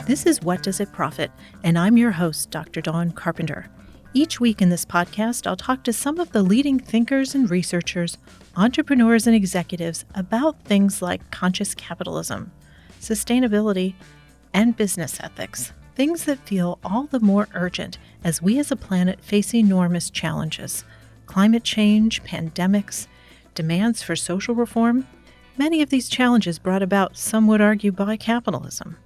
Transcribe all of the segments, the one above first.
This is What Does It Profit? And I'm your host, Dr. Dawn Carpenter. Each week in this podcast, I'll talk to some of the leading thinkers and researchers, entrepreneurs and executives about things like conscious capitalism, sustainability, and business ethics, things that feel all the more urgent as we as a planet face enormous challenges: climate change, pandemics, demands for social reform. Many of these challenges brought about, some would argue, by capitalism.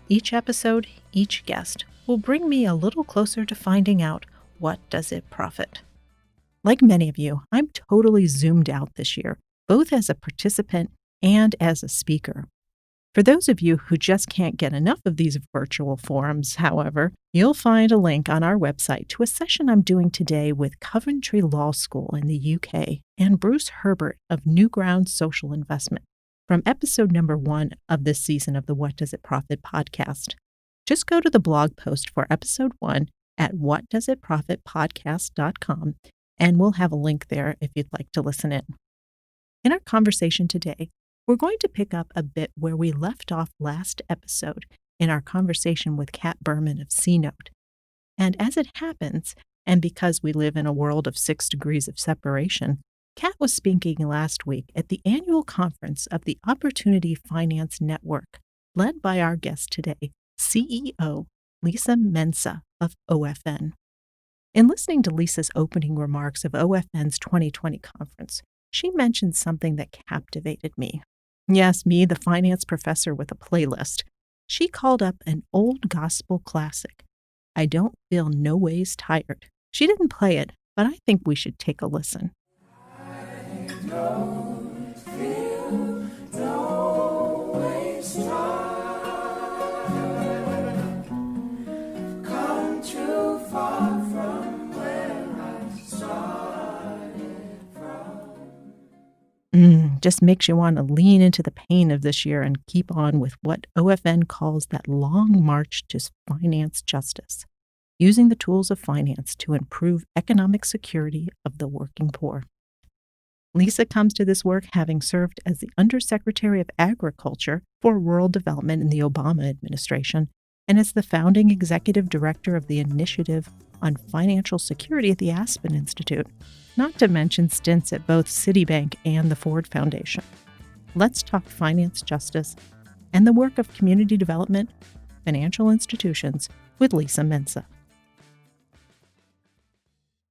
Each episode, each guest, will bring me a little closer to finding out what does it profit. Like many of you, I'm totally zoomed out this year, both as a participant and as a speaker. For those of you who just can't get enough of these virtual forums, however, you'll find a link on our website to a session I'm doing today with Coventry Law School in the UK and Bruce Herbert of Newground Social Investment from episode number 1 of this season of the What Does It Profit podcast. Just go to the blog post for episode 1 at whatdoesitprofitpodcast.com, and we'll have a link there if you'd like to listen in. In our conversation today, we're going to pick up a bit where we left off last episode in our conversation with Kat Berman of C-Note. And as it happens, and because we live in a world of 6 degrees of separation, Kat was speaking last week at the annual conference of the Opportunity Finance Network, led by our guest today, CEO Lisa Mensah of OFN. In listening to Lisa's opening remarks of OFN's 2020 conference, she mentioned something that captivated me. Yes, me, the finance professor with a playlist. She called up an old gospel classic, I Don't Feel No Ways Tired. She didn't play it, but I think we should take a listen. I don't feel no ways tired. Come too far from where I started from. Just makes you want to lean into the pain of this year and keep on with what OFN calls that long march to finance justice, using the tools of finance to improve economic security of the working poor. Lisa comes to this work having served as the Undersecretary of Agriculture for Rural Development in the Obama administration and as the founding executive director of the Initiative on Financial Security at the Aspen Institute, not to mention stints at both Citibank and the Ford Foundation. Let's talk finance justice and the work of community development, financial institutions with Lisa Mensah.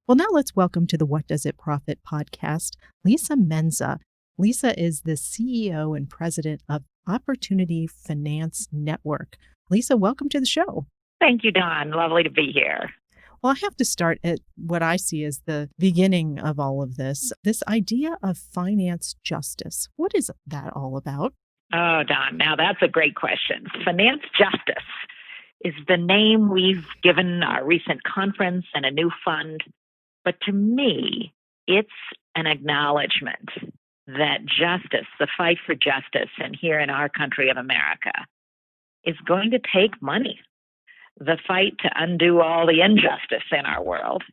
Well, now let's welcome to the What Does It Profit podcast, Lisa Mensah. Lisa is the CEO and president of Opportunity Finance Network. Lisa, welcome to the show. Thank you, Dawn. Lovely to be here. Well, I have to start at what I see as the beginning of all of this idea of finance justice. What is that all about? Oh, Dawn, now that's a great question. Finance justice is the name we've given our recent conference and a new fund. But to me, it's an acknowledgement that justice, the fight for justice, and here in our country of America, is going to take money. The fight to undo all the injustice in our world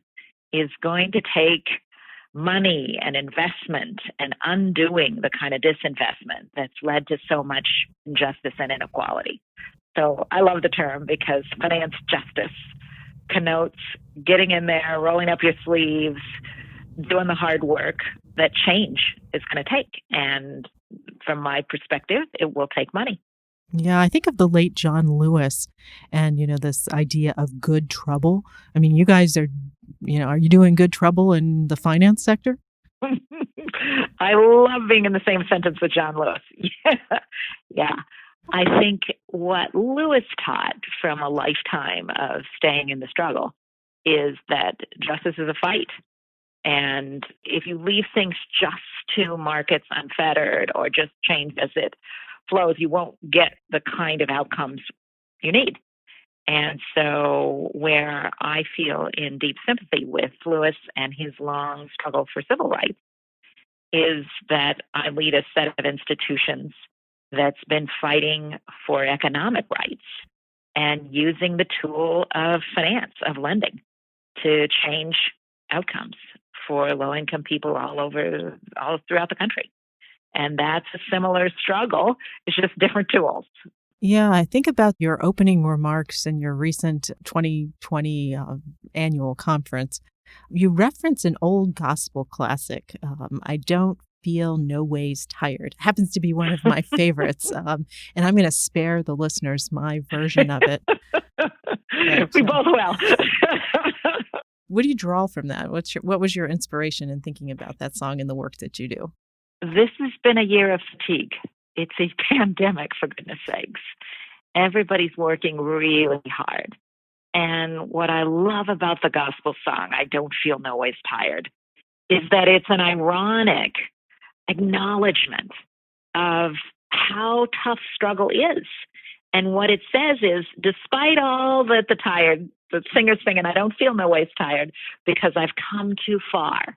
is going to take money and investment and undoing the kind of disinvestment that's led to so much injustice and inequality. So I love the term because finance justice connotes getting in there, rolling up your sleeves, doing the hard work that change is going to take. And from my perspective, it will take money. Yeah, I think of the late John Lewis and, this idea of good trouble. I mean, you guys are you doing good trouble in the finance sector? I love being in the same sentence with John Lewis. Yeah. I think what Lewis taught from a lifetime of staying in the struggle is that justice is a fight. And if you leave things just to markets unfettered or just change as it flows, you won't get the kind of outcomes you need. And so where I feel in deep sympathy with Lewis and his long struggle for civil rights is that I lead a set of institutions that's been fighting for economic rights and using the tool of finance, of lending, to change outcomes for low-income people all throughout the country. And that's a similar struggle. It's just different tools. Yeah, I think about your opening remarks in your recent 2020 annual conference. You reference an old gospel classic, I Don't Feel No Ways Tired. Happens to be one of my favorites. And I'm going to spare the listeners my version of it. But We both will. what do you draw from that? What was your inspiration in thinking about that song and the work that you do? This has been a year of fatigue. It's a pandemic, for goodness sakes. Everybody's working really hard. And what I love about the gospel song, I Don't Feel No Ways Tired, is that it's an ironic acknowledgement of how tough struggle is. And what it says is, despite all that the singer's singing, I don't feel no ways tired because I've come too far.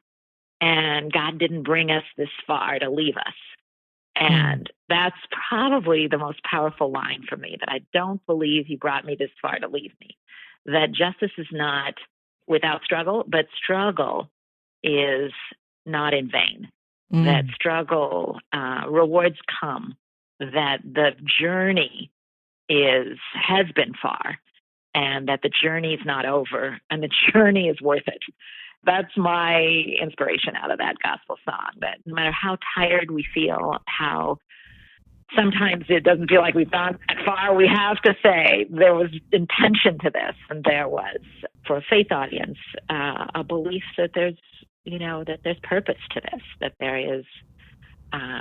And God didn't bring us this far to leave us. And that's probably the most powerful line for me, that I don't believe he brought me this far to leave me. That justice is not without struggle, but struggle is not in vain. That struggle, rewards come, that the journey has been far, and that the journey is not over, and the journey is worth it. That's my inspiration out of that gospel song, that no matter how tired we feel, how sometimes it doesn't feel like we've gone that far, we have to say there was intention to this. And there was, for a faith audience, a belief that there's purpose to this, that there is,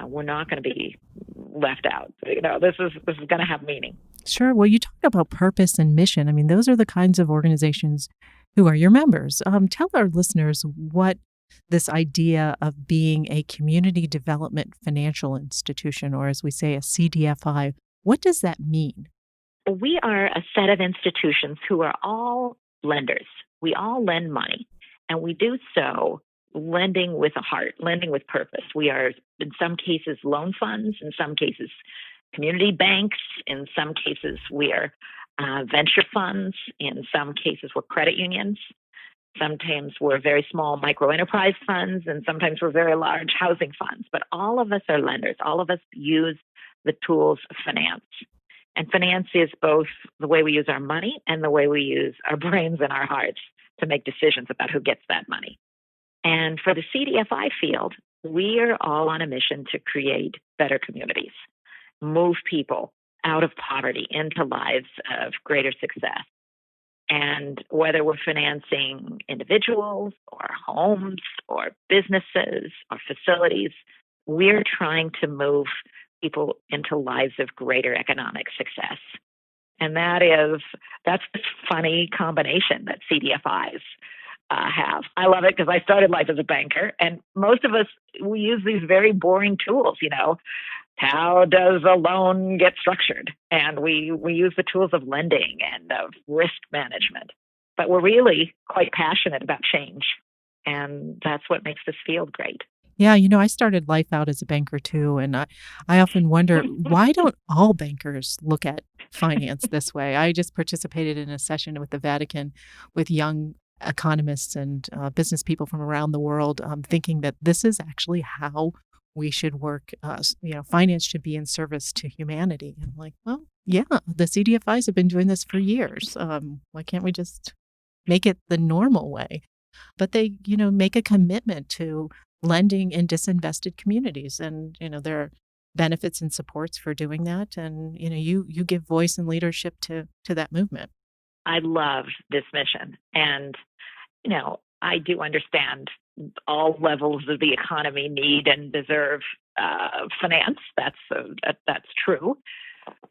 we're not going to be left out. This is going to have meaning. Sure. Well, you talk about purpose and mission. I mean, those are the kinds of organizations who are your members. Tell our listeners what this idea of being a community development financial institution, or as we say, a CDFI, what does that mean? We are a set of institutions who are all lenders. We all lend money, and we do so lending with a heart, lending with purpose. We are, in some cases, loan funds, in some cases, community banks, in some cases, we are venture funds, in some cases, we're credit unions. Sometimes we're very small micro enterprise funds, and sometimes we're very large housing funds. But all of us are lenders. All of us use the tools of finance. And finance is both the way we use our money and the way we use our brains and our hearts to make decisions about who gets that money. And for the CDFI field, we are all on a mission to create better communities, move people out of poverty into lives of greater success. And whether we're financing individuals or homes or businesses or facilities, we're trying to move people into lives of greater economic success. And that's this funny combination that CDFIs have. I love it because I started life as a banker, and most of us, we use these very boring tools, how does a loan get structured? And we use the tools of lending and of risk management. But we're really quite passionate about change. And that's what makes this field great. Yeah, I started life out as a banker too, and I often wonder, why don't all bankers look at finance this way? I just participated in a session with the Vatican with young economists and business people from around the world, thinking that this is actually how we should work. Finance should be in service to humanity. And I'm like, well, yeah, the CDFIs have been doing this for years. Why can't we just make it the normal way? But they, make a commitment to lending in disinvested communities. And, there are benefits and supports for doing that. And, you give voice and leadership to that movement. I love this mission. And, I do understand all levels of the economy need and deserve finance. That's true.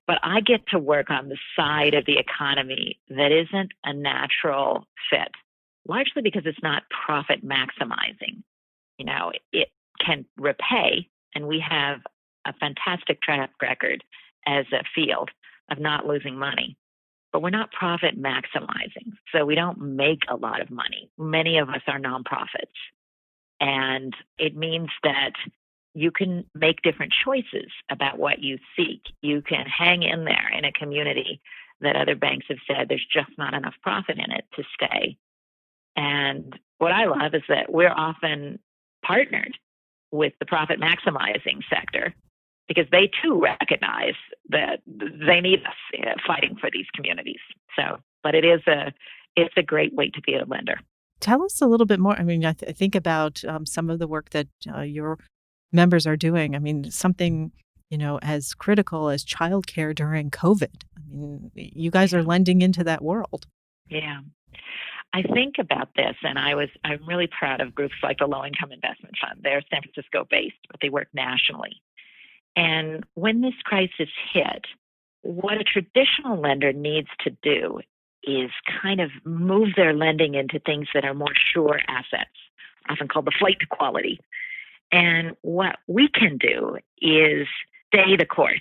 But I get to work on the side of the economy that isn't a natural fit, largely because it's not profit maximizing. It can repay, and we have a fantastic track record as a field of not losing money. But we're not profit maximizing, so we don't make a lot of money. Many of us are nonprofits. And it means that you can make different choices about what you seek. You can hang in there in a community that other banks have said there's just not enough profit in it to stay. And what I love is that we're often partnered with the profit maximizing sector because they too recognize that they need us fighting for these communities. So, but it's a great way to be a lender. Tell us a little bit more. I mean, I think about some of the work that your members are doing. I mean, something, as critical as childcare during COVID. I mean, you guys are Yeah. lending into that world. Yeah. I think about this, and I'm really proud of groups like the Low Income Investment Fund. They're San Francisco based, but they work nationally. And when this crisis hit, what a traditional lender needs to do is kind of move their lending into things that are more sure assets, often called the flight to quality. And what we can do is stay the course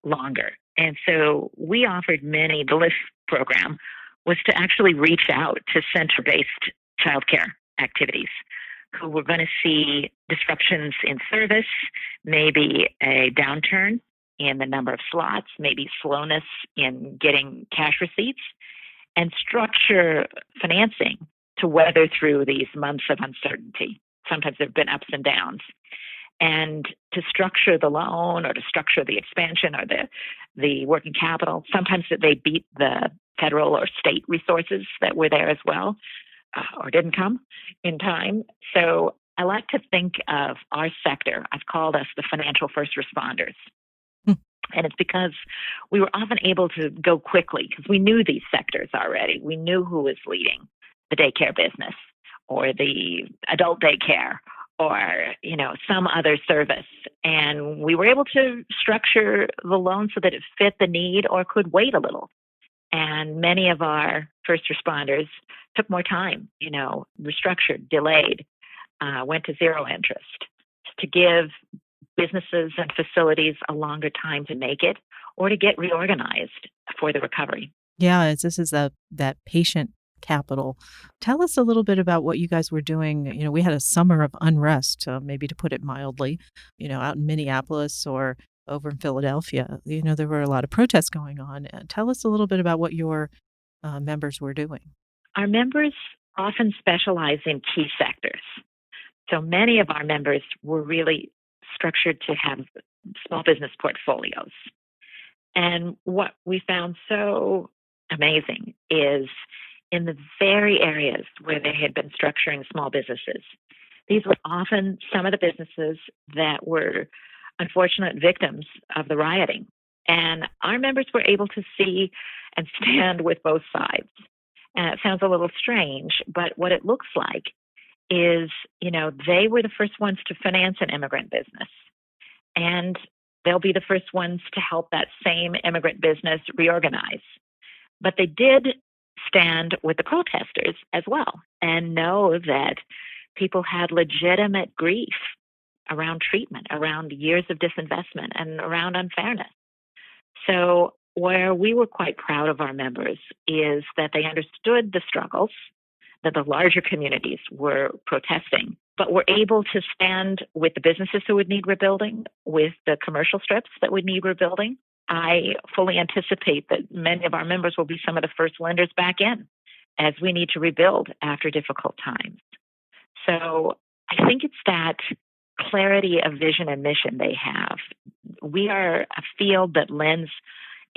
longer. And so we offered the LIFT program was to actually reach out to center-based childcare activities who were going to see disruptions in service, maybe a downturn in the number of slots, maybe slowness in getting cash receipts, and structure financing to weather through these months of uncertainty. Sometimes there have been ups and downs. And to structure the loan or to structure the expansion or the working capital, sometimes they beat the federal or state resources that were there as well, or didn't come in time. So I like to think of our sector, I've called us the financial first responders. And it's because we were often able to go quickly because we knew these sectors already. We knew who was leading the daycare business or the adult daycare or, some other service. And we were able to structure the loan so that it fit the need or could wait a little. And many of our first responders took more time, restructured, delayed, went to zero interest to give businesses and facilities a longer time to make it or to get reorganized for the recovery. Yeah, this is that patient capital. Tell us a little bit about what you guys were doing. We had a summer of unrest, maybe to put it mildly, out in Minneapolis or over in Philadelphia. There were a lot of protests going on. Tell us a little bit about what your members were doing. Our members often specialize in key sectors. So many of our members were really structured to have small business portfolios. And what we found so amazing is in the very areas where they had been structuring small businesses, these were often some of the businesses that were unfortunate victims of the rioting. And our members were able to see and stand with both sides. And it sounds a little strange, but what it looks like is, they were the first ones to finance an immigrant business. And they'll be the first ones to help that same immigrant business reorganize. But they did stand with the protesters as well and know that people had legitimate grief around treatment, around years of disinvestment, and around unfairness. So where we were quite proud of our members is that they understood the struggles that the larger communities were protesting, but were able to stand with the businesses who would need rebuilding, with the commercial strips that would need rebuilding. I fully anticipate that many of our members will be some of the first lenders back in as we need to rebuild after difficult times. So I think it's that clarity of vision and mission they have. We are a field that lends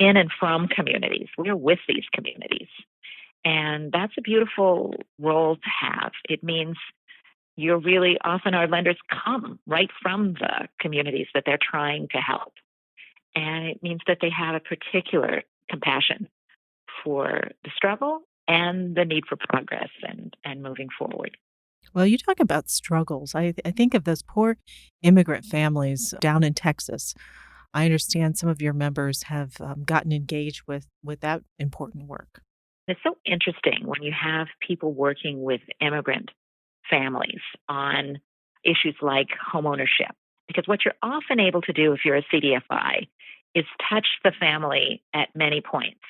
in and from communities. We are with these communities. And that's a beautiful role to have. It means you're really often our lenders come right from the communities that they're trying to help. And it means that they have a particular compassion for the struggle and the need for progress and moving forward. Well, you talk about struggles. I think of those poor immigrant families down in Texas. I understand some of your members have gotten engaged with that important work. It's so interesting when you have people working with immigrant families on issues like homeownership, because what you're often able to do if you're a CDFI is touch the family at many points.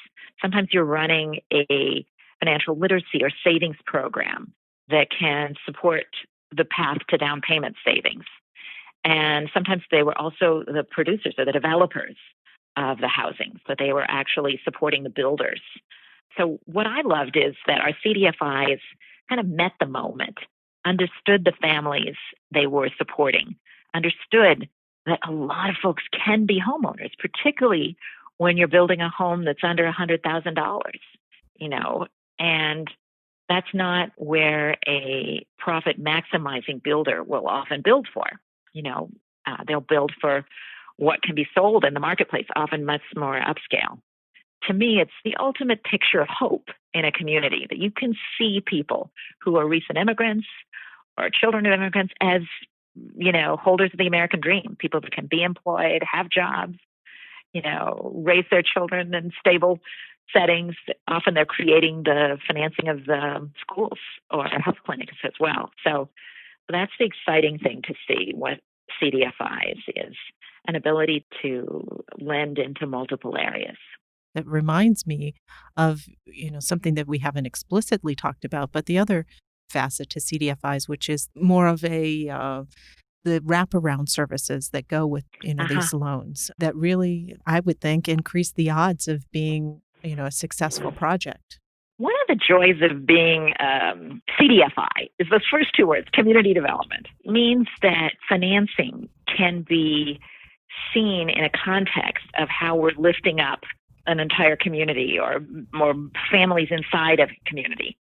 Sometimes you're running a financial literacy or savings program that can support the path to down payment savings. And sometimes they were also the producers or the developers of the housing. So they were actually supporting the builders. So what I loved is that our CDFIs kind of met the moment, understood the families they were supporting, understood that a lot of folks can be homeowners, particularly when you're building a home that's under $100,000, and that's not where a profit maximizing builder will often build for. They'll build for what can be sold in the marketplace, often much more upscale. To me, it's the ultimate picture of hope in a community, that you can see people who are recent immigrants or children of immigrants as, holders of the American dream, people that can be employed, have jobs, raise their children in stable settings. Often they're creating the financing of the schools or health clinics as well. So that's the exciting thing to see what CDFIs is, an ability to lend into multiple areas. That reminds me of, something that we haven't explicitly talked about, but the other facet to CDFIs, which is more of the wraparound services that go with, these loans that really, I would think, increase the odds of being, a successful project. One of the joys of being CDFI is those first two words, community development, means that financing can be seen in a context of how we're lifting up an entire community or more families inside of a community.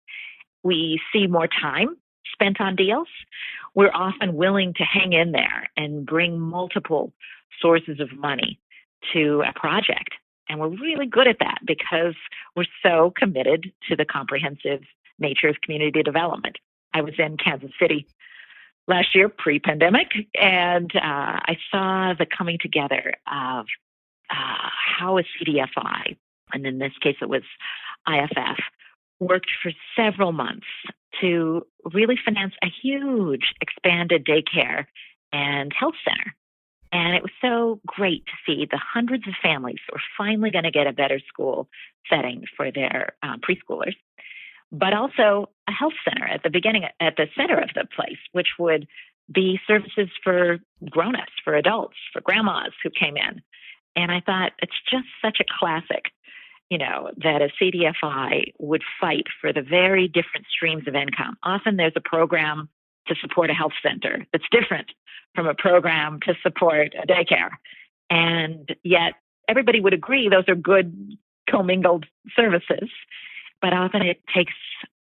We see more time spent on deals. We're often willing to hang in there and bring multiple sources of money to a project. And we're really good at that because we're so committed to the comprehensive nature of community development. I was in Kansas City last year, pre-pandemic, and I saw the coming together of how a CDFI, and in this case it was IFF, worked for several months to really finance a huge expanded daycare and health center. And it was so great to see the hundreds of families who were finally going to get a better school setting for their preschoolers, but also a health center at the center of the place, which would be services for grown-ups, for adults, for grandmas who came in. And I thought it's just such a classic, that a CDFI would fight for the very different streams of income. Often there's a program to support a health center that's different from a program to support a daycare. And yet everybody would agree those are good commingled services, but often it takes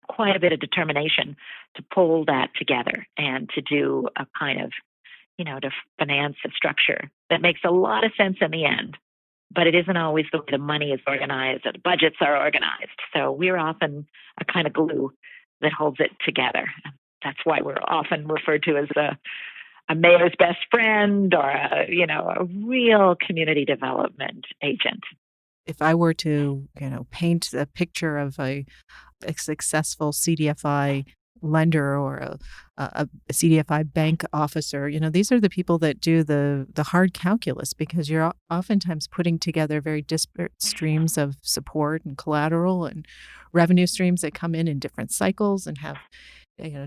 quite a bit of determination to pull that together and to do a kind of, to finance a structure that makes a lot of sense in the end, but it isn't always the way the money is organized or the budgets are organized. So we're often a kind of glue that holds it together. That's why we're often referred to as a mayor's best friend or a real community development agent. If I were to, paint a picture of a successful CDFI lender or a CDFI bank officer, these are the people that do the hard calculus, because you're oftentimes putting together very disparate streams of support and collateral and revenue streams that come in different cycles and have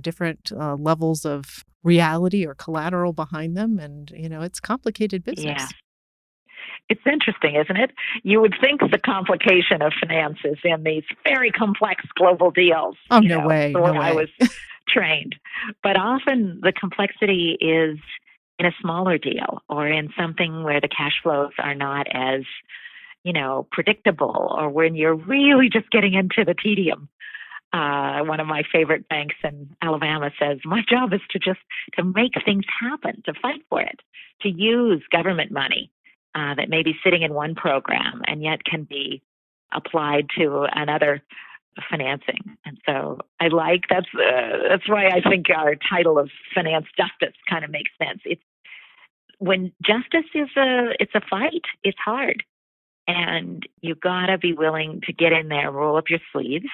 different levels of reality or collateral behind them. And, it's complicated business. Yeah. It's interesting, isn't it? You would think the complication of finances in these very complex global deals. Oh, no way. The No way way. I was trained. But often the complexity is in a smaller deal or in something where the cash flows are not as, predictable, or when you're really just getting into the tedium. One of my favorite banks in Alabama says, my job is to make things happen, to fight for it, to use government money that may be sitting in one program and yet can be applied to another financing. And so that's why I think our title of finance justice kind of makes sense. It's when justice it's a fight. It's hard, and you gotta be willing to get in there, roll up your sleeves,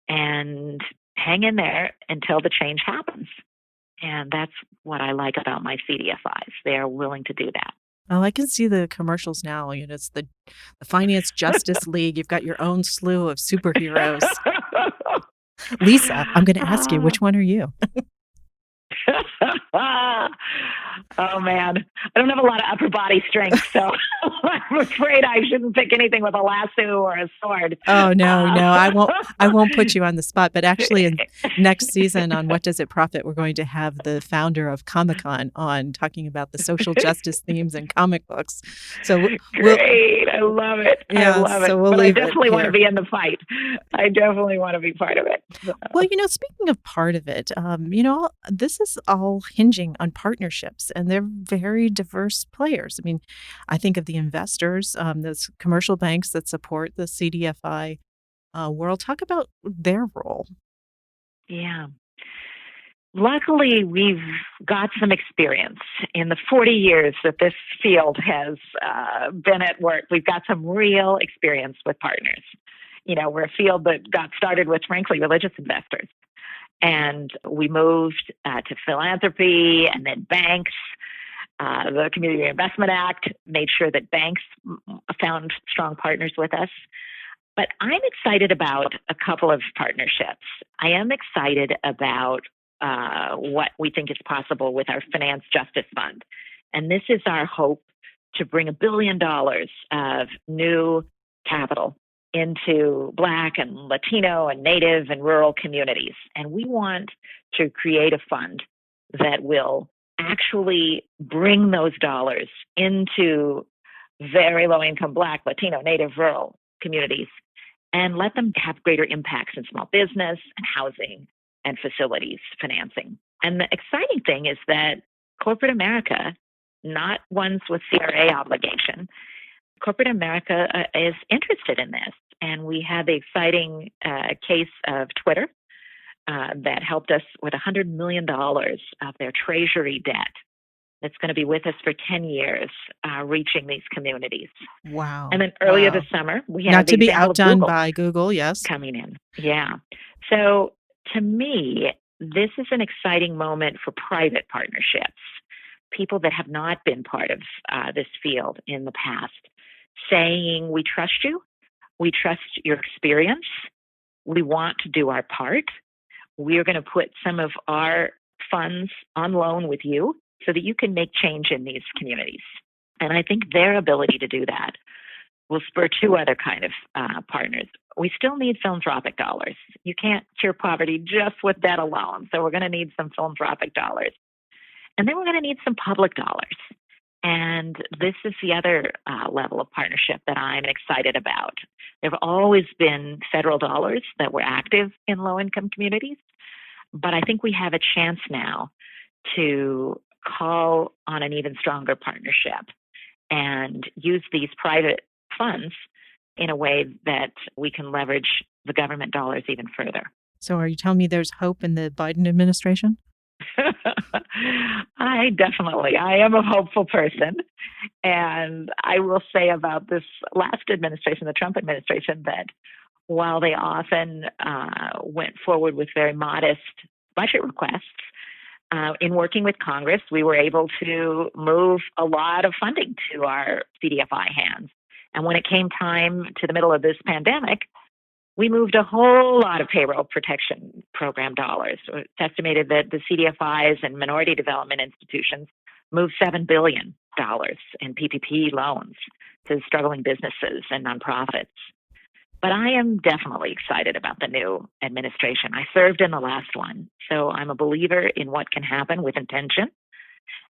and hang in there until the change happens. And that's what I like about my CDFIs. They are willing to do that. Well, I can see the commercials now. It's the Finance Justice League. You've got your own slew of superheroes. Lisa, I'm going to ask you, which one are you? Oh man, I don't have a lot of upper body strength, so I'm afraid I shouldn't pick anything with a lasso or a sword. Oh, no, Uh, no, I won't put you on the spot, but actually in next season on What Does It Profit, we're going to have the founder of Comic-Con on talking about the social justice themes in comic books. So we'll Great, I love it. I yeah, love it. so we'll But I leave it definitely want to here. be in the fight. I definitely want to be part of it. Well, speaking of part of it, this is all hinging on partnerships, and they're very diverse players. I mean, I think of the investors, those commercial banks that support the CDFI world. Talk about their role. Yeah. Luckily, we've got some experience in the 40 years that this field has been at work. We've got some real experience with partners. We're a field that got started with, frankly, religious investors. And we moved to philanthropy and then banks. The Community Investment Act made sure that banks found strong partners with us. But I'm excited about a couple of partnerships. I am excited about what we think is possible with our Finance Justice Fund. And this is our hope to bring $1 billion of new capital into Black and Latino and Native and rural communities. And we want to create a fund that will actually bring those dollars into very low income Black, Latino, Native, rural communities and let them have greater impacts in small business and housing and facilities financing. And the exciting thing is that corporate America, not ones with CRA obligation, corporate America is interested in this. And we had the exciting case of Twitter that helped us with $100 million of their treasury debt that's going to be with us for 10 years, reaching these communities. Wow. And then earlier Wow. this summer, we had Not the to be example of outdone Google by Google, yes. coming in. Yeah. So to me, this is an exciting moment for private partnerships, people that have not been part of this field in the past, saying, we trust you, we trust your experience, we want to do our part, we are going to put some of our funds on loan with you so that you can make change in these communities. And I think their ability to do that will spur two other kind of partners. We still need philanthropic dollars. You can't cure poverty just with debt alone. So we're going to need some philanthropic dollars. And then we're going to need some public dollars. And this is the other level of partnership that I'm excited about. There have always been federal dollars that were active in low-income communities, but I think we have a chance now to call on an even stronger partnership and use these private funds in a way that we can leverage the government dollars even further. So are you telling me there's hope in the Biden administration? I am a hopeful person. And I will say about this last administration, the Trump administration, that while they often went forward with very modest budget requests, in working with Congress, we were able to move a lot of funding to our CDFI hands. And when it came time to the middle of this pandemic, we moved a whole lot of payroll protection program dollars. It's estimated that the CDFIs and minority development institutions moved $7 billion in PPP loans to struggling businesses and nonprofits. But I am definitely excited about the new administration. I served in the last one, so I'm a believer in what can happen with intention.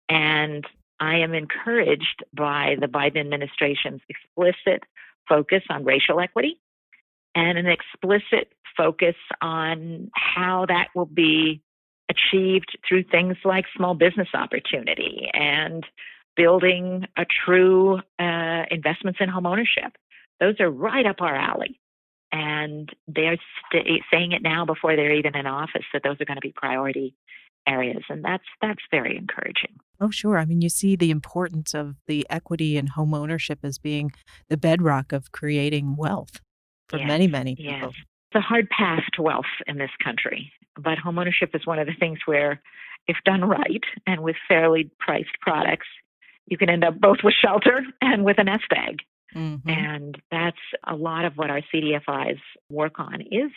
And I am encouraged by the Biden administration's explicit focus on racial equity and an explicit focus on how that will be achieved through things like small business opportunity and building a true investments in homeownership. Those are right up our alley. And they're saying it now before they're even in office that those are going to be priority areas. And that's very encouraging. Oh, sure. I mean, you see the importance of the equity and home ownership as being the bedrock of creating wealth for many, many people. Yes. It's a hard path to wealth in this country. But homeownership is one of the things where, if done right and with fairly priced products, you can end up both with shelter and with a nest egg. Mm-hmm. And that's a lot of what our CDFIs work on is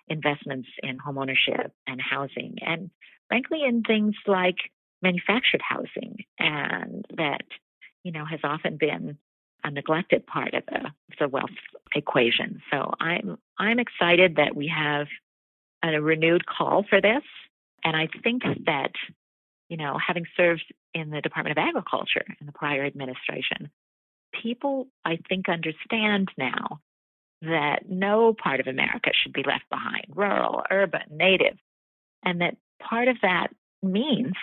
investments in homeownership and housing. And frankly, in things like manufactured housing, and that, has often been a neglected part of the wealth equation. So I'm excited that we have a renewed call for this. And I think that, having served in the Department of Agriculture in the prior administration, people, I think, understand now that no part of America should be left behind, rural, urban, native, and that part of that means,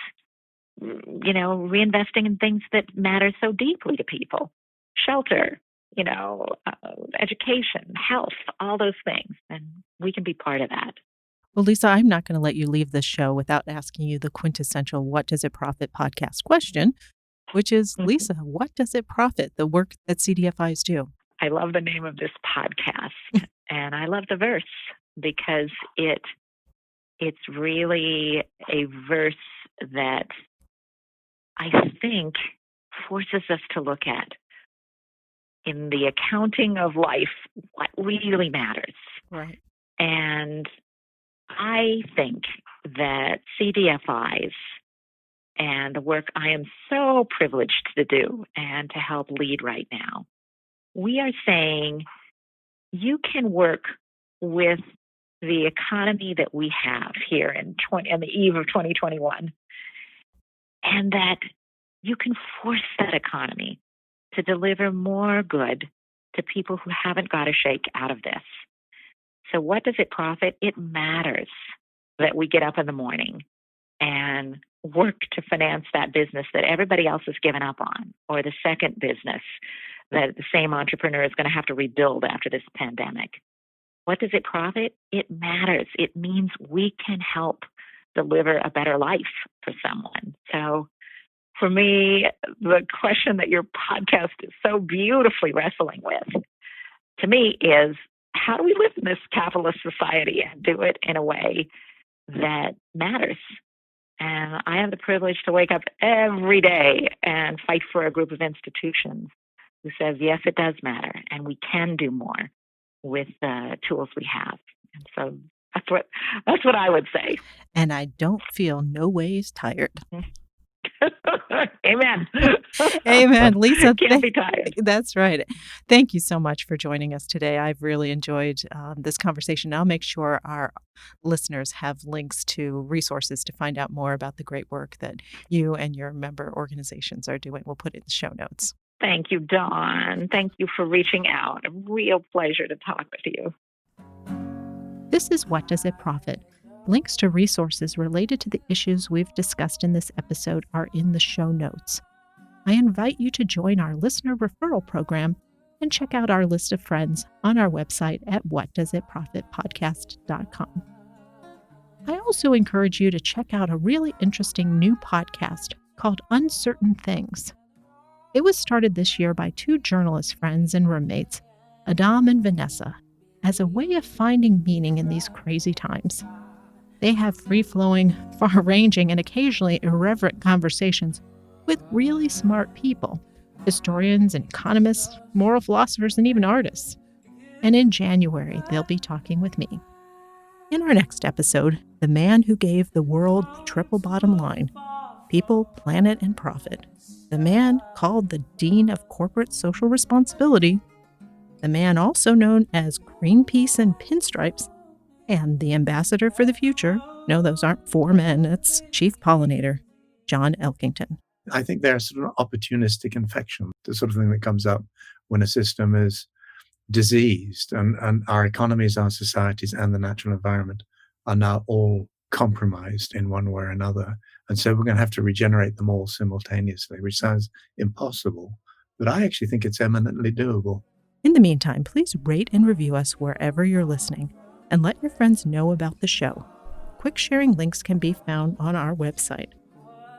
reinvesting in things that matter so deeply to people: shelter, education, health, all those things. And we can be part of that. Well, Lisa, I'm not going to let you leave this show without asking you the quintessential What Does It Profit podcast question, which is, Lisa, what does it profit, the work that CDFIs do? I love the name of this podcast, and I love the verse because it's really a verse that I think forces us to look at, in the accounting of life, what really matters. Right. And I think that CDFIs and the work I am so privileged to do and to help lead right now, we are saying you can work with the economy that we have here on the eve of 2021, and that you can force that economy to deliver more good to people who haven't got a shake out of this. So what does it profit? It matters that we get up in the morning and work to finance that business that everybody else has given up on, or the second business that the same entrepreneur is going to have to rebuild after this pandemic. What does it profit? It matters. It means we can help deliver a better life for someone. So for me, the question that your podcast is so beautifully wrestling with, to me, is how do we live in this capitalist society and do it in a way that matters? And I have the privilege to wake up every day and fight for a group of institutions who says, yes, it does matter, and we can do more with the tools we have. And so that's what I would say. And I don't feel no ways tired. Amen. Amen. Lisa, can't be tired. That's right. Thank you so much for joining us today. I've really enjoyed this conversation. I'll make sure our listeners have links to resources to find out more about the great work that you and your member organizations are doing. We'll put it in the show notes. Thank you, Dawn. Thank you for reaching out. A real pleasure to talk with you. This is What Does It Profit? Links to resources related to the issues we've discussed in this episode are in the show notes. I invite you to join our listener referral program and check out our list of friends on our website at whatdoesitprofitpodcast.com. I also encourage you to check out a really interesting new podcast called Uncertain Things. It was started this year by two journalist friends and roommates, Adam and Vanessa, as a way of finding meaning in these crazy times. They have free-flowing, far-ranging, and occasionally irreverent conversations with really smart people, historians and economists, moral philosophers, and even artists. And in January, they'll be talking with me. In our next episode, the man who gave the world the triple bottom line: people, planet, and profit. The man called the Dean of Corporate Social Responsibility. The man also known as Greenpeace and Pinstripes. And the ambassador for the future. No, those aren't four men. It's Chief Pollinator, John Elkington. I think there's sort of an opportunistic infection, the sort of thing that comes up when a system is diseased, and our economies, our societies, and the natural environment are now all compromised in one way or another. And so we're going to have to regenerate them all simultaneously, which sounds impossible, but I actually think it's eminently doable. In the meantime, please rate and review us wherever you're listening, and let your friends know about the show. Quick sharing links can be found on our website.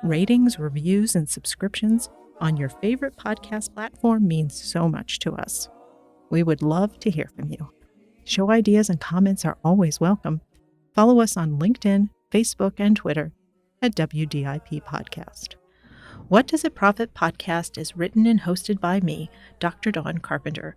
Ratings, reviews, and subscriptions on your favorite podcast platform means so much to us. We would love to hear from you. Show ideas and comments are always welcome. Follow us on LinkedIn, Facebook, and Twitter at WDIP Podcast. What Does It Profit podcast is written and hosted by me, Dr. Dawn Carpenter.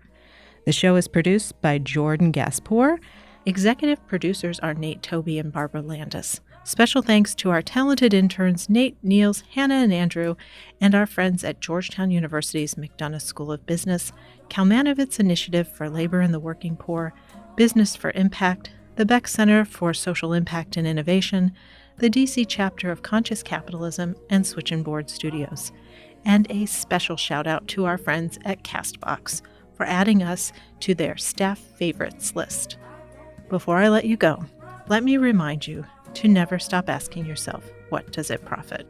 The show is produced by Jordan Gaspour. Executive producers are Nate Toby and Barbara Landis. Special thanks to our talented interns Nate, Niels, Hannah, and Andrew, and our friends at Georgetown University's McDonough School of Business, Kalmanovitz Initiative for Labor and the Working Poor, Business for Impact, the Beck Center for Social Impact and Innovation, the DC chapter of Conscious Capitalism, and Switch and Board Studios. And a special shout out to our friends at CastBox for adding us to their staff favorites list. Before I let you go, let me remind you to never stop asking yourself, what does it profit?